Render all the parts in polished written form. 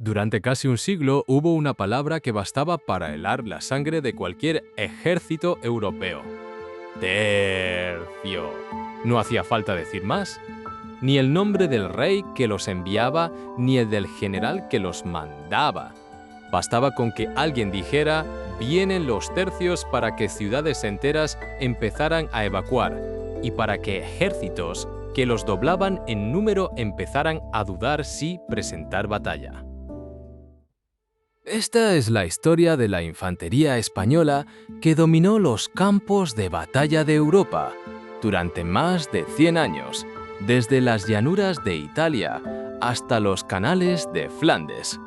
Durante casi un siglo hubo una palabra que bastaba para helar la sangre de cualquier ejército europeo. Tercio. No hacía falta decir más. Ni el nombre del rey que los enviaba, ni el del general que los mandaba. Bastaba con que alguien dijera, vienen los tercios para que ciudades enteras empezaran a evacuar y para que ejércitos que los doblaban en número empezaran a dudar si presentar batalla. Esta es la historia de la infantería española que dominó los campos de batalla de Europa durante más de 100 años, desde las llanuras de Italia hasta los canales de Flandes.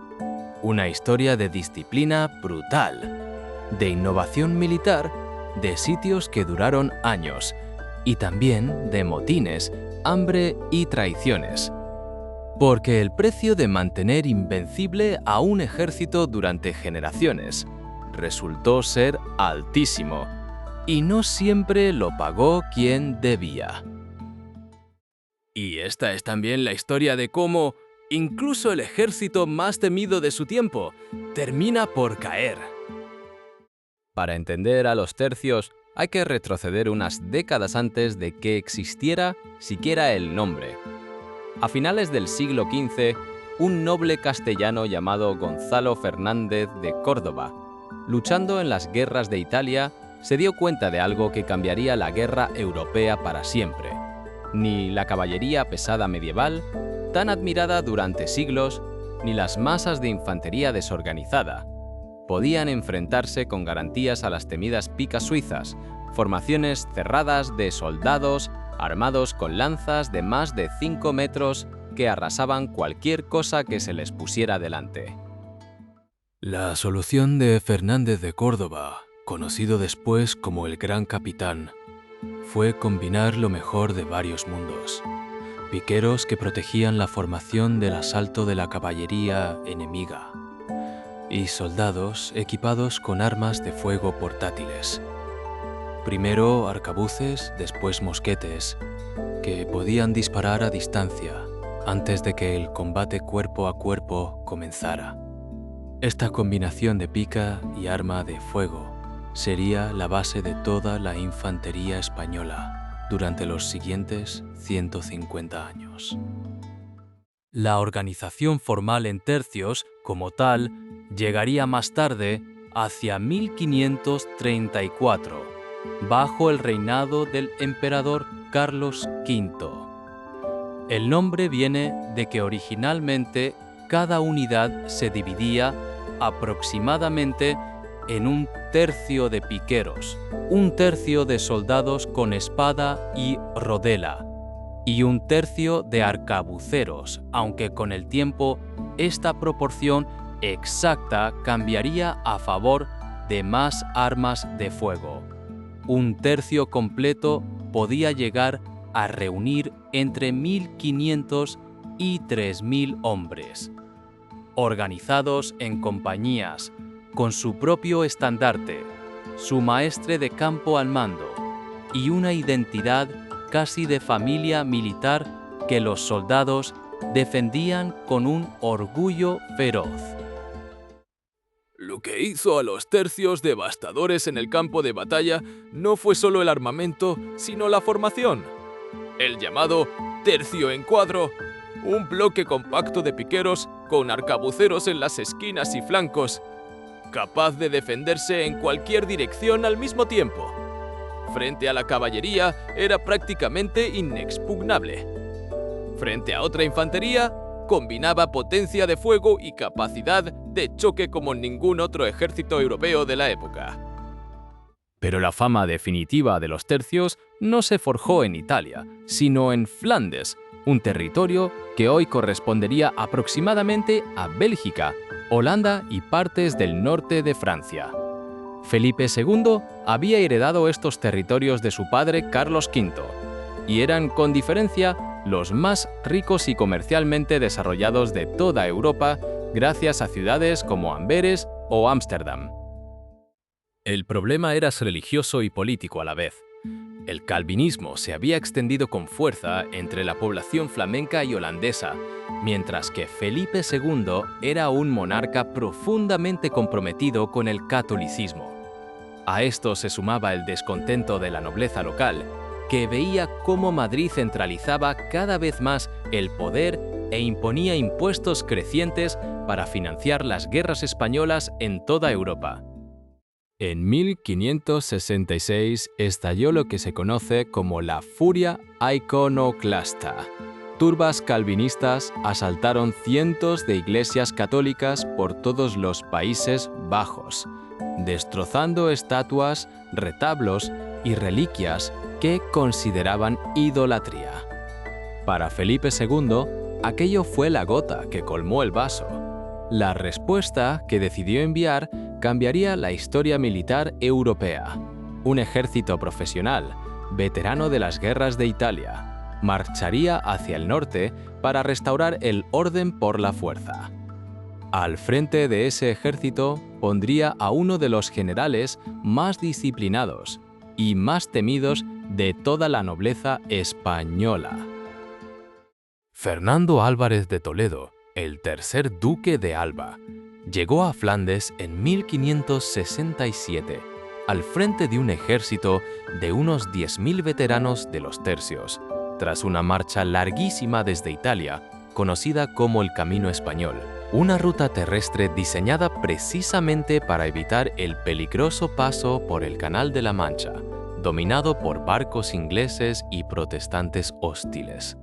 Una historia de disciplina brutal, de innovación militar, de sitios que duraron años y también de motines, hambre y traiciones. Porque el precio de mantener invencible a un ejército durante generaciones resultó ser altísimo, y no siempre lo pagó quien debía. Y esta es también la historia de cómo, incluso el ejército más temido de su tiempo, termina por caer. Para entender a los tercios, hay que retroceder unas décadas antes de que existiera siquiera el nombre. A finales del siglo XV, un noble castellano llamado Gonzalo Fernández de Córdoba, luchando en las guerras de Italia, se dio cuenta de algo que cambiaría la guerra europea para siempre. Ni la caballería pesada medieval, tan admirada durante siglos, ni las masas de infantería desorganizada, podían enfrentarse con garantías a las temidas picas suizas, formaciones cerradas de soldados armados con lanzas de más de 5 metros que arrasaban cualquier cosa que se les pusiera delante. La solución de Fernández de Córdoba, conocido después como el Gran Capitán, fue combinar lo mejor de varios mundos. Piqueros que protegían la formación del asalto de la caballería enemiga y soldados equipados con armas de fuego portátiles. Primero arcabuces, después mosquetes, que podían disparar a distancia antes de que el combate cuerpo a cuerpo comenzara. Esta combinación de pica y arma de fuego sería la base de toda la infantería española durante los siguientes 150 años. La organización formal en tercios, como tal, llegaría más tarde, hacia 1534. Bajo el reinado del emperador Carlos V. El nombre viene de que originalmente cada unidad se dividía aproximadamente en un tercio de piqueros, un tercio de soldados con espada y rodela, y un tercio de arcabuceros, aunque con el tiempo esta proporción exacta cambiaría a favor de más armas de fuego. Un tercio completo podía llegar a reunir entre 1.500 y 3.000 hombres, organizados en compañías, con su propio estandarte, su maestre de campo al mando y una identidad casi de familia militar que los soldados defendían con un orgullo feroz. Lo que hizo a los tercios devastadores en el campo de batalla no fue solo el armamento, sino la formación. El llamado tercio en cuadro, un bloque compacto de piqueros con arcabuceros en las esquinas y flancos, capaz de defenderse en cualquier dirección al mismo tiempo. Frente a la caballería era prácticamente inexpugnable. Frente a otra infantería, combinaba potencia de fuego y capacidad de choque como ningún otro ejército europeo de la época. Pero la fama definitiva de los tercios no se forjó en Italia, sino en Flandes, un territorio que hoy correspondería aproximadamente a Bélgica, Holanda y partes del norte de Francia. Felipe II había heredado estos territorios de su padre Carlos V, y eran, con diferencia, los más ricos y comercialmente desarrollados de toda Europa, gracias a ciudades como Amberes o Ámsterdam. El problema era religioso y político a la vez. El calvinismo se había extendido con fuerza entre la población flamenca y holandesa, mientras que Felipe II era un monarca profundamente comprometido con el catolicismo. A esto se sumaba el descontento de la nobleza local, que veía cómo Madrid centralizaba cada vez más el poder e imponía impuestos crecientes para financiar las guerras españolas en toda Europa. En 1566 estalló lo que se conoce como la Furia Iconoclasta. Turbas calvinistas asaltaron cientos de iglesias católicas por todos los Países Bajos, destrozando estatuas, retablos y reliquias que consideraban idolatría. Para Felipe II, aquello fue la gota que colmó el vaso. La respuesta que decidió enviar cambiaría la historia militar europea. Un ejército profesional, veterano de las guerras de Italia, marcharía hacia el norte para restaurar el orden por la fuerza. Al frente de ese ejército pondría a uno de los generales más disciplinados y más temidos de toda la nobleza española. Fernando Álvarez de Toledo, el tercer duque de Alba, llegó a Flandes en 1567, al frente de un ejército de unos 10.000 veteranos de los tercios, tras una marcha larguísima desde Italia, conocida como el Camino Español, una ruta terrestre diseñada precisamente para evitar el peligroso paso por el Canal de la Mancha, dominado por barcos ingleses y protestantes hostiles.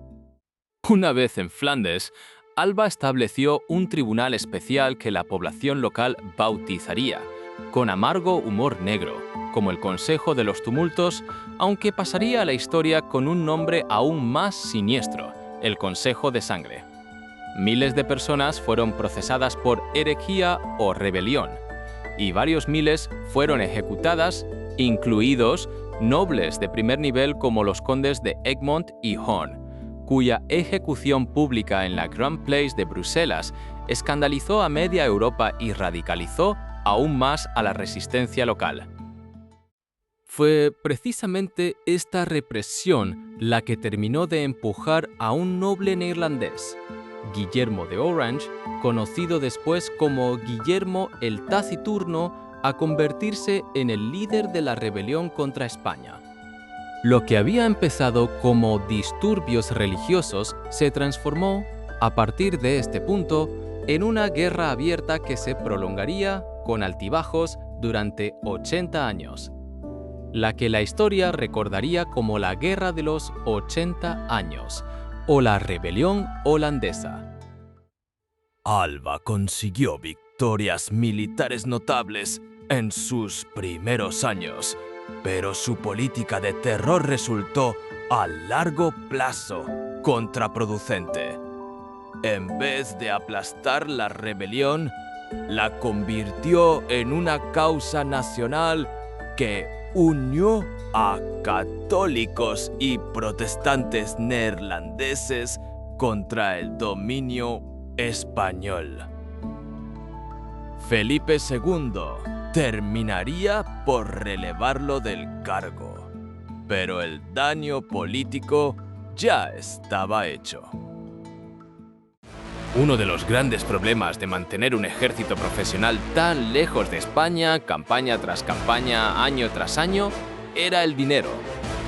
Una vez en Flandes, Alba estableció un tribunal especial que la población local bautizaría, con amargo humor negro, como el Consejo de los Tumultos, aunque pasaría a la historia con un nombre aún más siniestro, el Consejo de Sangre. Miles de personas fueron procesadas por herejía o rebelión, y varios miles fueron ejecutadas, incluidos nobles de primer nivel como los condes de Egmont y Hoorn, cuya ejecución pública en la Grand Place de Bruselas escandalizó a media Europa y radicalizó aún más a la resistencia local. Fue precisamente esta represión la que terminó de empujar a un noble neerlandés, Guillermo de Orange, conocido después como Guillermo el Taciturno, a convertirse en el líder de la rebelión contra España. Lo que había empezado como disturbios religiosos se transformó, a partir de este punto, en una guerra abierta que se prolongaría con altibajos durante 80 años, la que la historia recordaría como la Guerra de los 80 años o la Rebelión Holandesa. Alba consiguió victorias militares notables en sus primeros años, pero su política de terror resultó a largo plazo contraproducente. En vez de aplastar la rebelión, la convirtió en una causa nacional que unió a católicos y protestantes neerlandeses contra el dominio español. Felipe II terminaría por relevarlo del cargo, pero el daño político ya estaba hecho. Uno de los grandes problemas de mantener un ejército profesional tan lejos de España, campaña tras campaña, año tras año, era el dinero.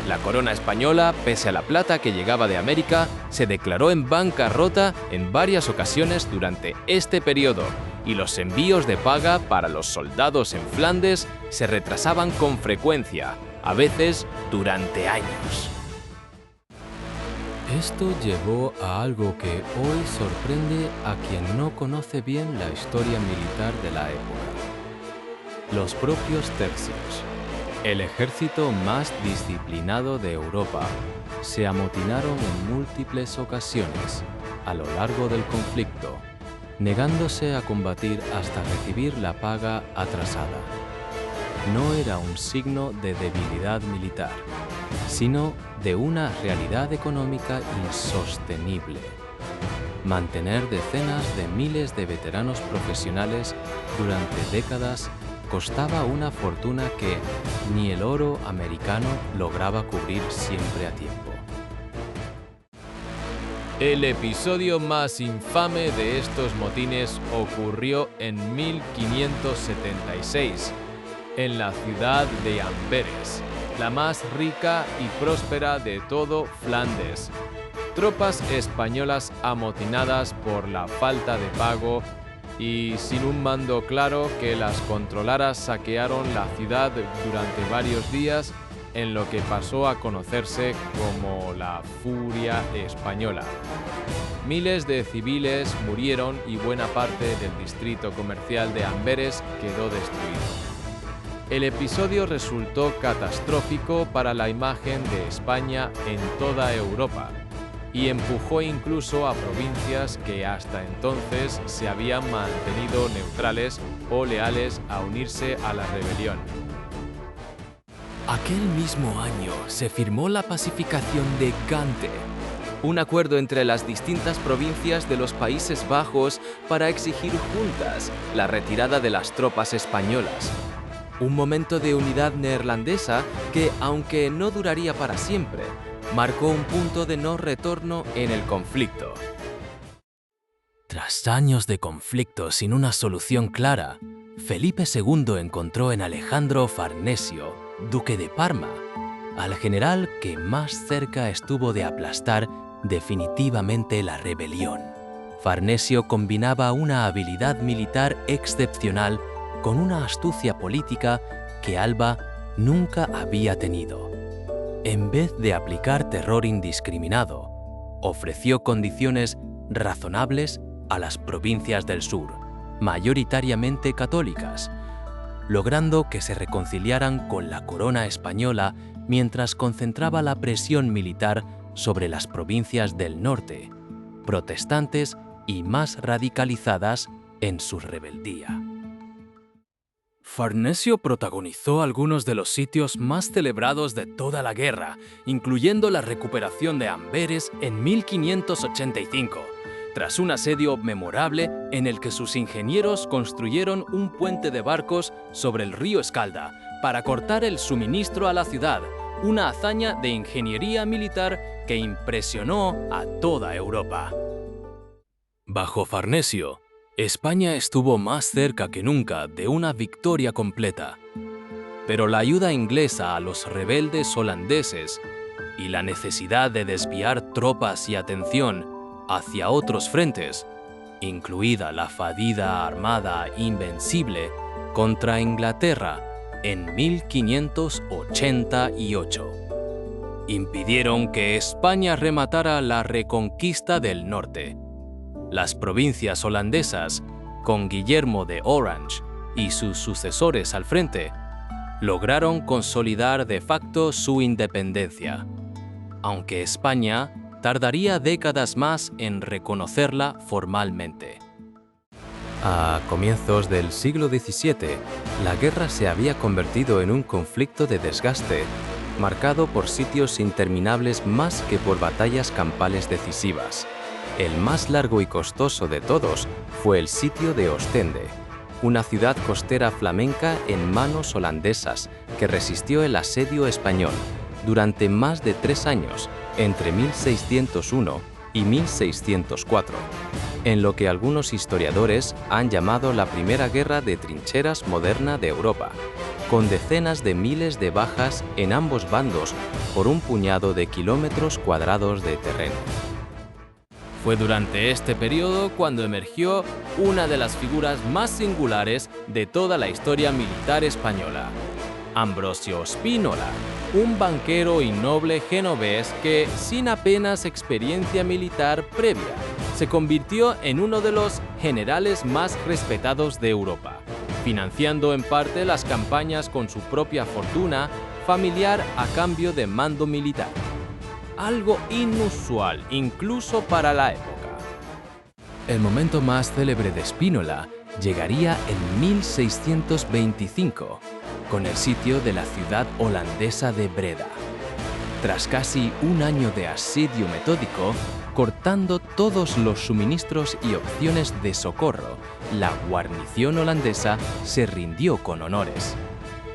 La corona española, pese a la plata que llegaba de América, se declaró en bancarrota en varias ocasiones durante este periodo, y los envíos de paga para los soldados en Flandes se retrasaban con frecuencia, a veces durante años. Esto llevó a algo que hoy sorprende a quien no conoce bien la historia militar de la época. Los propios tercios, el ejército más disciplinado de Europa, se amotinaron en múltiples ocasiones a lo largo del conflicto, negándose a combatir hasta recibir la paga atrasada. No era un signo de debilidad militar, sino de una realidad económica insostenible. Mantener decenas de miles de veteranos profesionales durante décadas costaba una fortuna que ni el oro americano lograba cubrir siempre a tiempo. El episodio más infame de estos motines ocurrió en 1576, en la ciudad de Amberes, la más rica y próspera de todo Flandes. Tropas españolas amotinadas por la falta de pago y sin un mando claro que las controlara saquearon la ciudad durante varios días en lo que pasó a conocerse como la Furia Española. Miles de civiles murieron y buena parte del distrito comercial de Amberes quedó destruido. El episodio resultó catastrófico para la imagen de España en toda Europa y empujó incluso a provincias que hasta entonces se habían mantenido neutrales o leales a unirse a la rebelión. Aquel mismo año se firmó la pacificación de Gante, un acuerdo entre las distintas provincias de los Países Bajos para exigir juntas la retirada de las tropas españolas. Un momento de unidad neerlandesa que, aunque no duraría para siempre, marcó un punto de no retorno en el conflicto. Tras años de conflicto sin una solución clara, Felipe II encontró en Alejandro Farnesio, duque de Parma, al general que más cerca estuvo de aplastar definitivamente la rebelión. Farnesio combinaba una habilidad militar excepcional con una astucia política que Alba nunca había tenido. En vez de aplicar terror indiscriminado, ofreció condiciones razonables a las provincias del sur, mayoritariamente católicas, logrando que se reconciliaran con la corona española mientras concentraba la presión militar sobre las provincias del norte, protestantes y más radicalizadas en su rebeldía. Farnesio protagonizó algunos de los sitios más celebrados de toda la guerra, incluyendo la recuperación de Amberes en 1585, tras un asedio memorable en el que sus ingenieros construyeron un puente de barcos sobre el río Escalda para cortar el suministro a la ciudad, una hazaña de ingeniería militar que impresionó a toda Europa. Bajo Farnesio, España estuvo más cerca que nunca de una victoria completa, pero la ayuda inglesa a los rebeldes holandeses y la necesidad de desviar tropas y atención hacia otros frentes, incluida la fallida Armada Invencible contra Inglaterra en 1588, impidieron que España rematara la reconquista del norte. Las provincias holandesas, con Guillermo de Orange y sus sucesores al frente, lograron consolidar de facto su independencia, aunque España tardaría décadas más en reconocerla formalmente. A comienzos del siglo XVII, la guerra se había convertido en un conflicto de desgaste, marcado por sitios interminables más que por batallas campales decisivas. El más largo y costoso de todos fue el sitio de Ostende, una ciudad costera flamenca en manos holandesas que resistió el asedio español durante más de 3 años, entre 1601 y 1604, en lo que algunos historiadores han llamado la primera guerra de trincheras moderna de Europa, con decenas de miles de bajas en ambos bandos por un puñado de kilómetros cuadrados de terreno. Fue durante este periodo cuando emergió una de las figuras más singulares de toda la historia militar española, Ambrosio Spínola, un banquero y noble genovés que, sin apenas experiencia militar previa, se convirtió en uno de los generales más respetados de Europa, financiando en parte las campañas con su propia fortuna familiar a cambio de mando militar. Algo inusual incluso para la época. El momento más célebre de Spínola llegaría en 1625, con el sitio de la ciudad holandesa de Breda. Tras casi un año de asedio metódico, cortando todos los suministros y opciones de socorro, la guarnición holandesa se rindió con honores.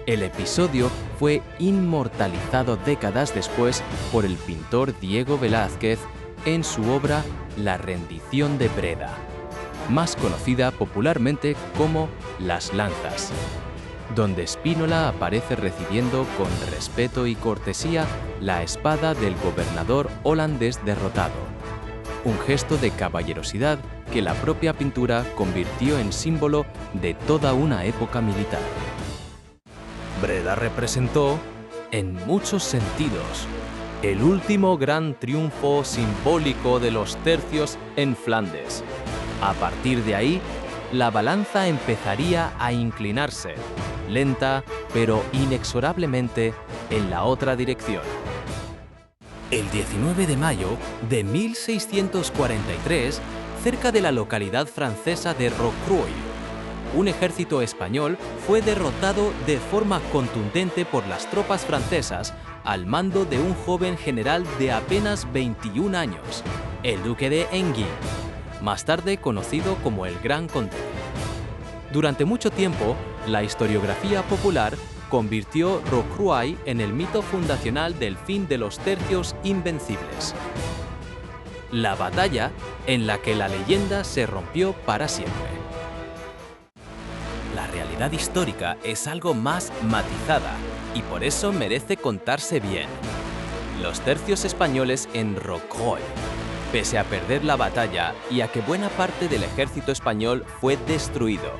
El episodio fue inmortalizado décadas después por el pintor Diego Velázquez en su obra La rendición de Breda, más conocida popularmente como Las Lanzas, donde Spínola aparece recibiendo con respeto y cortesía la espada del gobernador holandés derrotado, un gesto de caballerosidad que la propia pintura convirtió en símbolo de toda una época militar. Breda representó, en muchos sentidos, el último gran triunfo simbólico de los tercios en Flandes. A partir de ahí, la balanza empezaría a inclinarse, lenta pero inexorablemente, en la otra dirección. El 19 de mayo de 1643, cerca de la localidad francesa de Rocroi, un ejército español fue derrotado de forma contundente por las tropas francesas al mando de un joven general de apenas 21 años, el duque de Enghien, más tarde conocido como el Gran Conde. Durante mucho tiempo, la historiografía popular convirtió Rocroi en el mito fundacional del fin de los tercios invencibles. La batalla en la que la leyenda se rompió para siempre. La realidad histórica es algo más matizada y por eso merece contarse bien. Los tercios españoles en Rocroi, pese a perder la batalla y a que buena parte del ejército español fue destruido,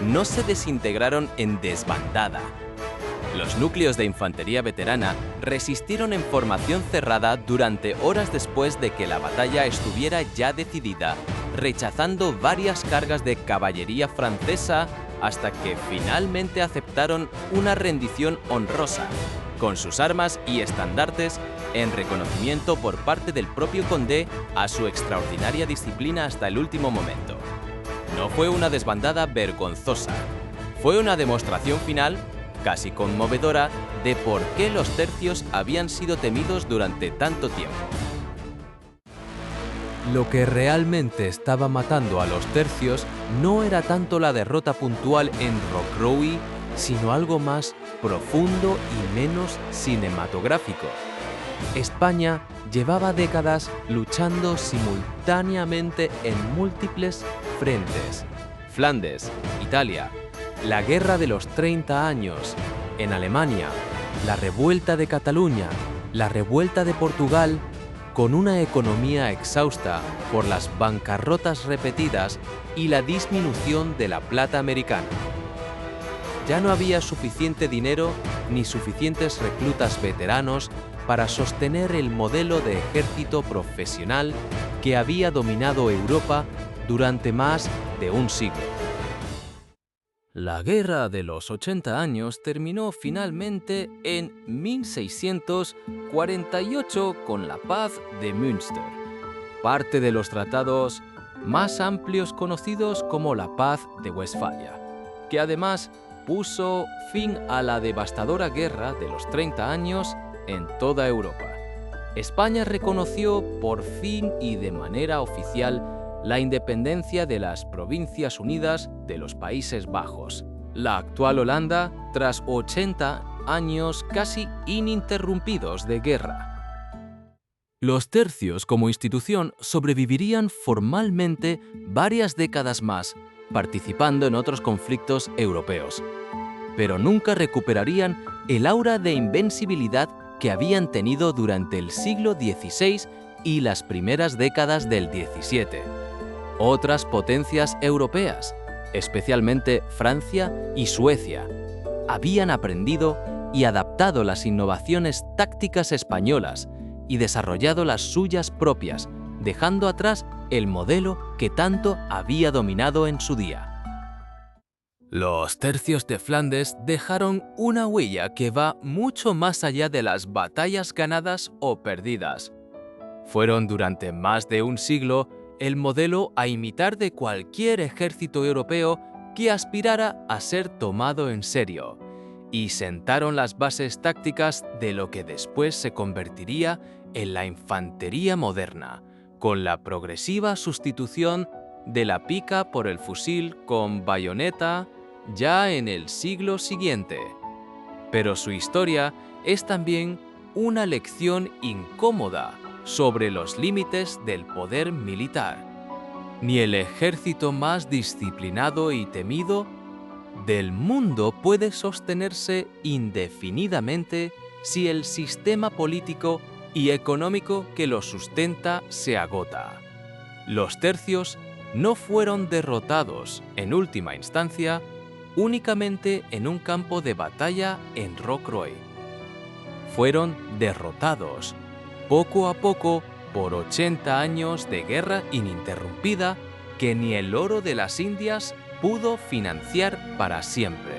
no se desintegraron en desbandada. Los núcleos de infantería veterana resistieron en formación cerrada durante horas después de que la batalla estuviera ya decidida, rechazando varias cargas de caballería francesa hasta que finalmente aceptaron una rendición honrosa, con sus armas y estandartes en reconocimiento por parte del propio conde a su extraordinaria disciplina hasta el último momento. No fue una desbandada vergonzosa, fue una demostración final, casi conmovedora, de por qué los tercios habían sido temidos durante tanto tiempo. Lo que realmente estaba matando a los tercios no era tanto la derrota puntual en Rocroi, sino algo más profundo y menos cinematográfico. España llevaba décadas luchando simultáneamente en múltiples frentes. Flandes, Italia, la Guerra de los 30 años, en Alemania, la Revuelta de Cataluña, la Revuelta de Portugal, con una economía exhausta por las bancarrotas repetidas y la disminución de la plata americana. Ya no había suficiente dinero ni suficientes reclutas veteranos para sostener el modelo de ejército profesional que había dominado Europa durante más de un siglo. La Guerra de los 80 años terminó finalmente en 1648 con la Paz de Münster, parte de los tratados más amplios conocidos como la Paz de Westfalia, que además puso fin a la devastadora Guerra de los 30 años en toda Europa. España reconoció por fin y de manera oficial la independencia de las Provincias Unidas de los Países Bajos, la actual Holanda, tras 80 años casi ininterrumpidos de guerra. Los tercios como institución sobrevivirían formalmente varias décadas más, participando en otros conflictos europeos, pero nunca recuperarían el aura de invencibilidad que habían tenido durante el siglo XVI y las primeras décadas del XVII. Otras potencias europeas, especialmente Francia y Suecia, habían aprendido y adaptado las innovaciones tácticas españolas y desarrollado las suyas propias, dejando atrás el modelo que tanto había dominado en su día. Los tercios de Flandes dejaron una huella que va mucho más allá de las batallas ganadas o perdidas. Fueron durante más de un siglo el modelo a imitar de cualquier ejército europeo que aspirara a ser tomado en serio, y sentaron las bases tácticas de lo que después se convertiría en la infantería moderna, con la progresiva sustitución de la pica por el fusil con bayoneta ya en el siglo siguiente. Pero su historia es también una lección incómoda sobre los límites del poder militar. Ni el ejército más disciplinado y temido del mundo puede sostenerse indefinidamente si el sistema político y económico que lo sustenta se agota. Los tercios no fueron derrotados, en última instancia, únicamente en un campo de batalla en Rocroi. Fueron derrotados, poco a poco, por 80 años de guerra ininterrumpida que ni el oro de las Indias pudo financiar para siempre.